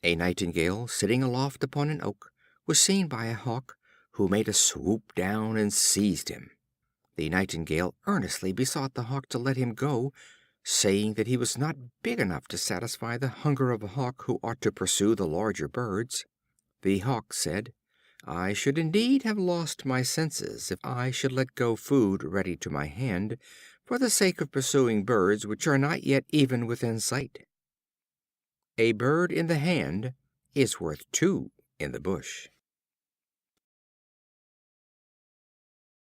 A Nightingale, sitting aloft upon an oak, was seen by a Hawk, who made a swoop down and seized him. The Nightingale earnestly besought the Hawk to let him go, saying that he was not big enough to satisfy the hunger of a Hawk who ought to pursue the larger birds. The Hawk said, "I should indeed have lost my senses if I should let go food ready to my hand, for the sake of pursuing birds which are not yet even within sight." A bird in the hand is worth two in the bush.